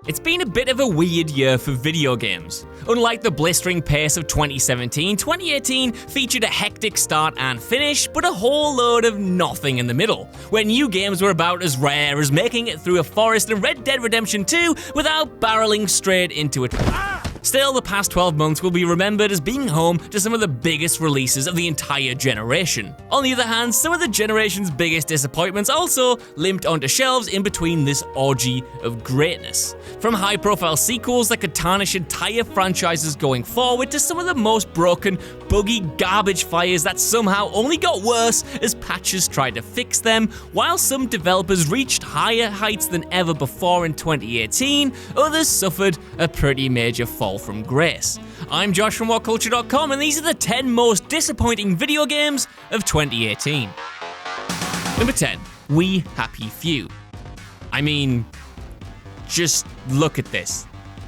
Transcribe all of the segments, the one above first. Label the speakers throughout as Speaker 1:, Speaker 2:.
Speaker 1: It's been a bit of a weird year for video games. Unlike the blistering pace of 2017, 2018 featured a hectic start and finish, but a whole load of nothing in the middle, where new games were about as rare as making it through a forest in Red Dead Redemption 2 without barreling straight into it. Still, the past 12 months will be remembered as being home to some of the biggest releases of the entire generation. On the other hand, some of the generation's biggest disappointments also limped onto shelves in between this orgy of greatness. From high-profile sequels that could tarnish entire franchises going forward to some of the most broken, buggy garbage fires that somehow only got worse as patches tried to fix them, while some developers reached higher heights than ever before in 2018, others suffered a pretty major fall from grace. I'm Josh from WhatCulture.com, and these are the 10 most disappointing video games of 2018. Number 10, We Happy Few. I mean, just look at this.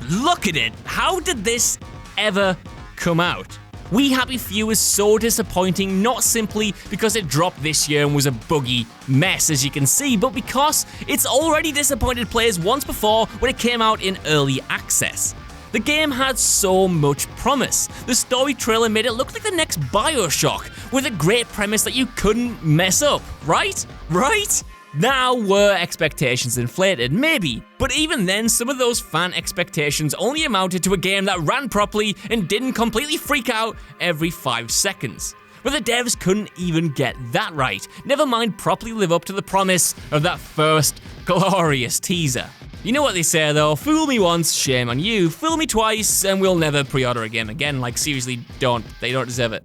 Speaker 1: Look at it! How did this ever come out? We Happy Few is so disappointing, not simply because it dropped this year and was a buggy mess, as you can see, but because it's already disappointed players once before when it came out in early access. The game had so much promise. The story trailer made it look like the next BioShock, with a great premise that you couldn't mess up, right? Right? Now, were expectations inflated? Maybe. But even then, some of those fan expectations only amounted to a game that ran properly and didn't completely freak out every 5 seconds. But the devs couldn't even get that right, never mind properly live up to the promise of that first glorious teaser. You know what they say though, fool me once, shame on you, fool me twice, and we'll never pre-order a game again. Like, seriously, they don't deserve it.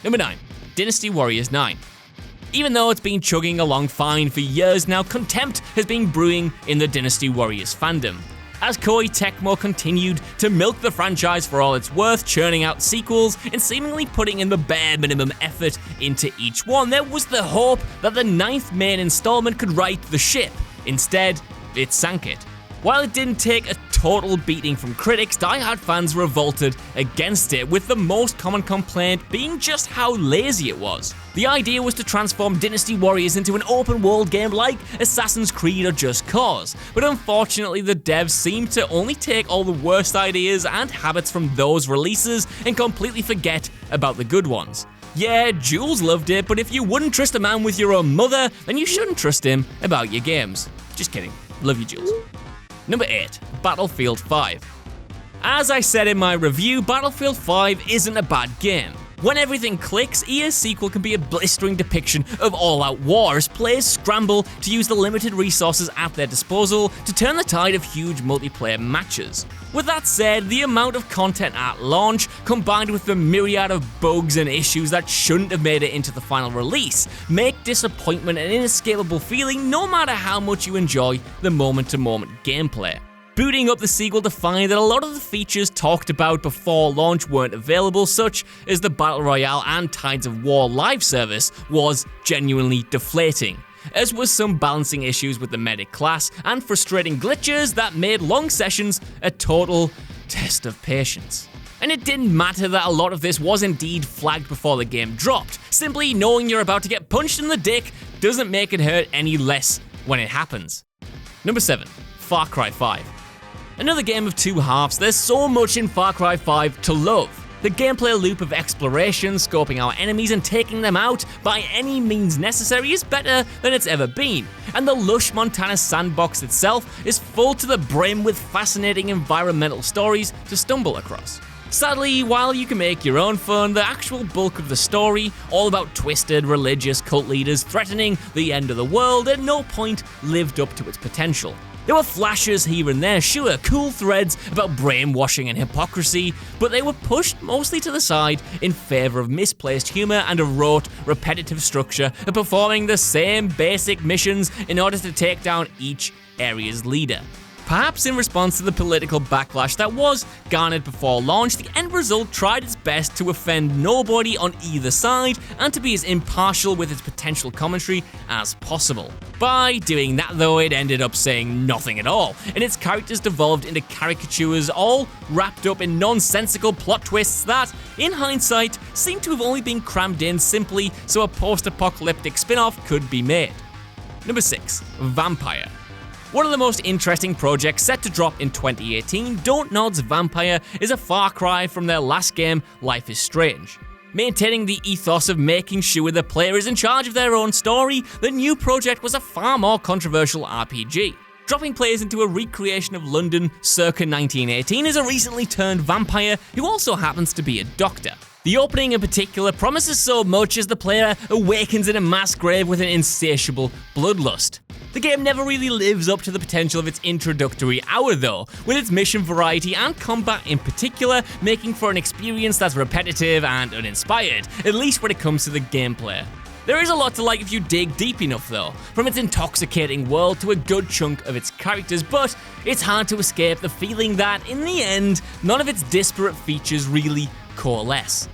Speaker 1: Number 9, Dynasty Warriors 9. Even though it's been chugging along fine for years now, contempt has been brewing in the Dynasty Warriors fandom. As Koei Tecmo continued to milk the franchise for all it's worth, churning out sequels and seemingly putting in the bare minimum effort into each one, there was the hope that the 9th main installment could right the ship. Instead, it sank it. While it didn't take a total beating from critics, die-hard fans revolted against it, with the most common complaint being just how lazy it was. The idea was to transform Dynasty Warriors into an open-world game like Assassin's Creed or Just Cause, but unfortunately the devs seemed to only take all the worst ideas and habits from those releases and completely forget about the good ones. Yeah, Jules loved it, but if you wouldn't trust a man with your own mother, then you shouldn't trust him about your games. Just kidding. Love you, Jules. Number 8, Battlefield 5. As I said in my review, Battlefield 5 isn't a bad game. When everything clicks, EA's sequel can be a blistering depiction of all-out war as players scramble to use the limited resources at their disposal to turn the tide of huge multiplayer matches. With that said, the amount of content at launch, combined with the myriad of bugs and issues that shouldn't have made it into the final release, make disappointment an inescapable feeling no matter how much you enjoy the moment-to-moment gameplay. Booting up the sequel to find that a lot of the features talked about before launch weren't available, such as the Battle Royale and Tides of War live service, was genuinely deflating, as was some balancing issues with the medic class and frustrating glitches that made long sessions a total test of patience. And it didn't matter that a lot of this was indeed flagged before the game dropped. Simply knowing you're about to get punched in the dick doesn't make it hurt any less when it happens. Number 7, Far Cry 5. Another game of two halves. There's so much in Far Cry 5 to love. The gameplay loop of exploration, scoping out enemies and taking them out by any means necessary is better than it's ever been. And the lush Montana sandbox itself is full to the brim with fascinating environmental stories to stumble across. Sadly, while you can make your own fun, the actual bulk of the story, all about twisted religious cult leaders threatening the end of the world, at no point lived up to its potential. There were flashes here and there, sure, cool threads about brainwashing and hypocrisy, but they were pushed mostly to the side in favour of misplaced humour and a rote, repetitive structure of performing the same basic missions in order to take down each area's leader. Perhaps in response to the political backlash that was garnered before launch, the end result tried its best to offend nobody on either side and to be as impartial with its potential commentary as possible. By doing that though, it ended up saying nothing at all, and its characters devolved into caricatures all wrapped up in nonsensical plot twists that, in hindsight, seem to have only been crammed in simply so a post-apocalyptic spin-off could be made. Number 6. Vampyr. One of the most interesting projects set to drop in 2018, Don't Nod's Vampyr is a far cry from their last game, Life is Strange. Maintaining the ethos of making sure the player is in charge of their own story, the new project was a far more controversial RPG. Dropping players into a recreation of London circa 1918 is a recently turned vampire who also happens to be a doctor. The opening in particular promises so much as the player awakens in a mass grave with an insatiable bloodlust. The game never really lives up to the potential of its introductory hour though, with its mission variety and combat in particular making for an experience that's repetitive and uninspired, at least when it comes to the gameplay. There is a lot to like if you dig deep enough though, from its intoxicating world to a good chunk of its characters, but it's hard to escape the feeling that, in the end, none of its disparate features really coalesce.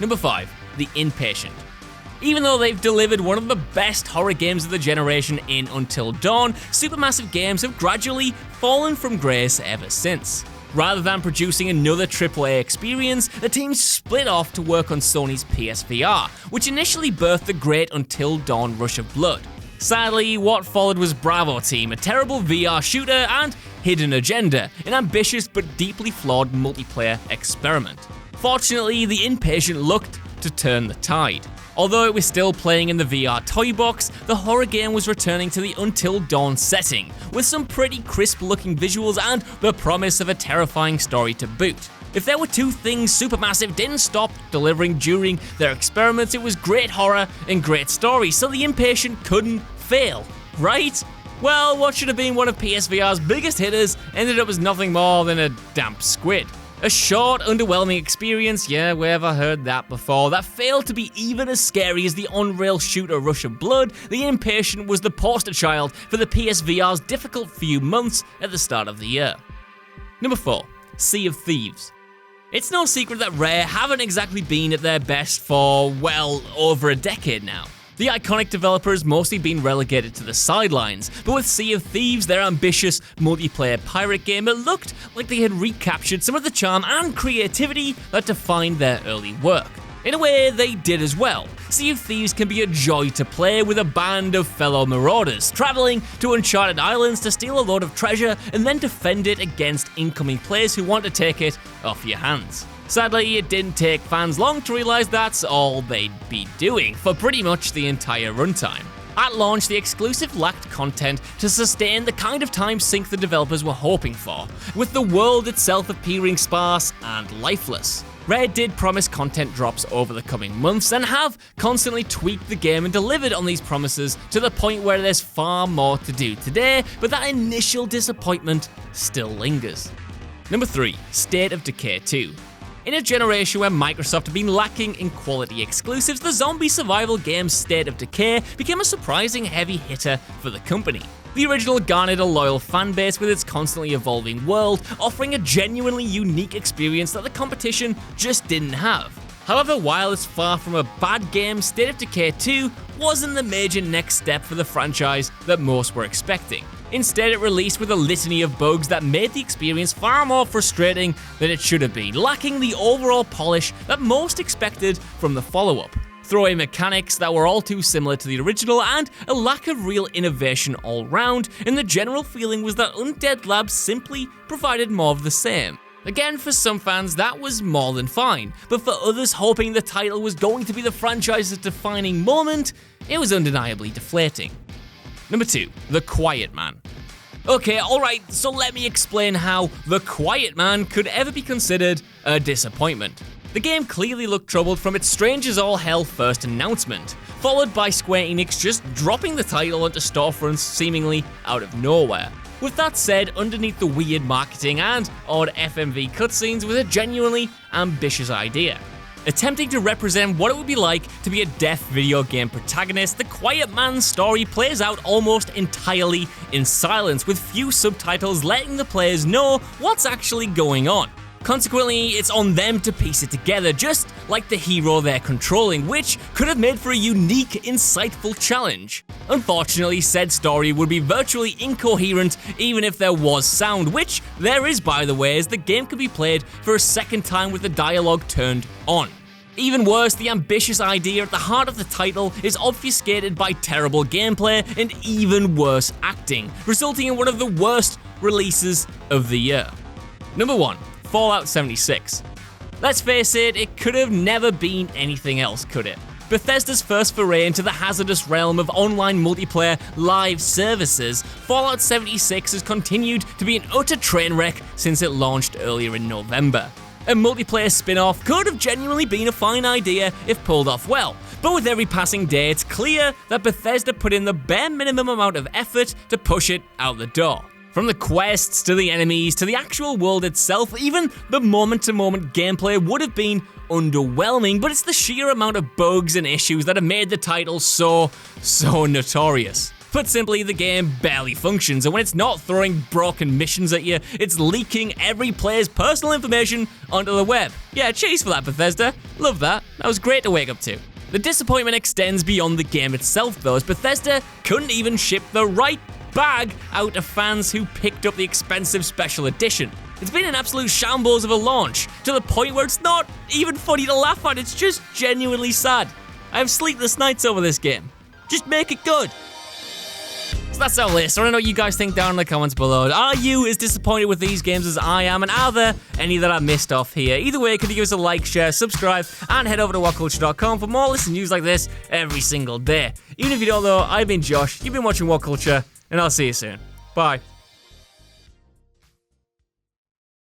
Speaker 1: Number 5. The Inpatient. Even though they've delivered one of the best horror games of the generation in Until Dawn, Supermassive Games have gradually fallen from grace ever since. Rather than producing another AAA experience, the team split off to work on Sony's PSVR, which initially birthed the great Until Dawn Rush of Blood. Sadly, what followed was Bravo Team, a terrible VR shooter, and Hidden Agenda, an ambitious but deeply flawed multiplayer experiment. Fortunately, The Inpatient looked to turn the tide. Although it was still playing in the VR toy box, the horror game was returning to the Until Dawn setting, with some pretty crisp-looking visuals and the promise of a terrifying story to boot. If there were two things Supermassive didn't stop delivering during their experiments, it was great horror and great story, so The Inpatient couldn't fail, right? Well, what should have been one of PSVR's biggest hitters ended up as nothing more than a damp squid. A short, underwhelming experience, yeah, where have I heard that before, that failed to be even as scary as the Unreal shooter Rush of Blood. The Inpatient was the poster child for the PSVR's difficult few months at the start of the year. Number 4. Sea of Thieves. It's no secret that Rare haven't exactly been at their best for, well, over a decade now. The iconic developer has mostly been relegated to the sidelines, but with Sea of Thieves, their ambitious multiplayer pirate game, it looked like they had recaptured some of the charm and creativity that defined their early work. In a way, they did as well. Sea of Thieves can be a joy to play with a band of fellow marauders, traveling to uncharted islands to steal a load of treasure and then defend it against incoming players who want to take it off your hands. Sadly, it didn't take fans long to realize that's all they'd be doing for pretty much the entire runtime. At launch, the exclusive lacked content to sustain the kind of time sink the developers were hoping for, with the world itself appearing sparse and lifeless. Rare did promise content drops over the coming months and have constantly tweaked the game and delivered on these promises to the point where there's far more to do today, but that initial disappointment still lingers. Number 3. State of Decay 2. In a generation where Microsoft have been lacking in quality exclusives, the zombie survival game State of Decay became a surprising heavy hitter for the company. The original garnered a loyal fanbase with its constantly evolving world, offering a genuinely unique experience that the competition just didn't have. However, while it's far from a bad game, State of Decay 2 wasn't the major next step for the franchise that most were expecting. Instead, it released with a litany of bugs that made the experience far more frustrating than it should have been, lacking the overall polish that most expected from the follow-up. Throwaway mechanics that were all too similar to the original, and a lack of real innovation all round, and the general feeling was that Undead Labs simply provided more of the same. Again, for some fans, that was more than fine, but for others hoping the title was going to be the franchise's defining moment, it was undeniably deflating. Number 2. The Quiet Man. Okay, alright, so let me explain how The Quiet Man could ever be considered a disappointment. The game clearly looked troubled from its strange as all hell first announcement, followed by Square Enix just dropping the title onto storefronts seemingly out of nowhere. With that said, underneath the weird marketing and odd FMV cutscenes was a genuinely ambitious idea. Attempting to represent what it would be like to be a deaf video game protagonist, The Quiet Man's story plays out almost entirely in silence, with few subtitles letting the players know what's actually going on. Consequently, it's on them to piece it together, just like the hero they're controlling, which could have made for a unique, insightful challenge. Unfortunately, said story would be virtually incoherent even if there was sound, which there is by the way, as the game can be played for a second time with the dialogue turned on. Even worse, the ambitious idea at the heart of the title is obfuscated by terrible gameplay and even worse acting, resulting in one of the worst releases of the year. Number 1. Fallout 76. Let's face it, it could have never been anything else, could it? Bethesda's first foray into the hazardous realm of online multiplayer live services, Fallout 76 has continued to be an utter train wreck since it launched earlier in November. A multiplayer spin-off could have genuinely been a fine idea if pulled off well, but with every passing day it's clear that Bethesda put in the bare minimum amount of effort to push it out the door. From the quests, to the enemies, to the actual world itself, even the moment-to-moment gameplay would have been underwhelming, but it's the sheer amount of bugs and issues that have made the title so notorious. Put simply, the game barely functions, and when it's not throwing broken missions at you, it's leaking every player's personal information onto the web. Yeah, cheers for that, Bethesda. Love that. That was great to wake up to. The disappointment extends beyond the game itself, though, as Bethesda couldn't even ship the right bag out to fans who picked up the expensive special edition. It's been an absolute shambles of a launch, to the point where it's not even funny to laugh at, it's just genuinely sad. I have sleepless nights over this game. Just make it good. So that's our list. I want to know what you guys think down in the comments below. Are you as disappointed with these games as I am, and are there any that I missed off here? Either way, could you give us a like, share, subscribe, and head over to WhatCulture.com for more lists and news like this every single day. Even if you don't know, I've been Josh, you've been watching WhatCulture, and I'll see you soon. Bye.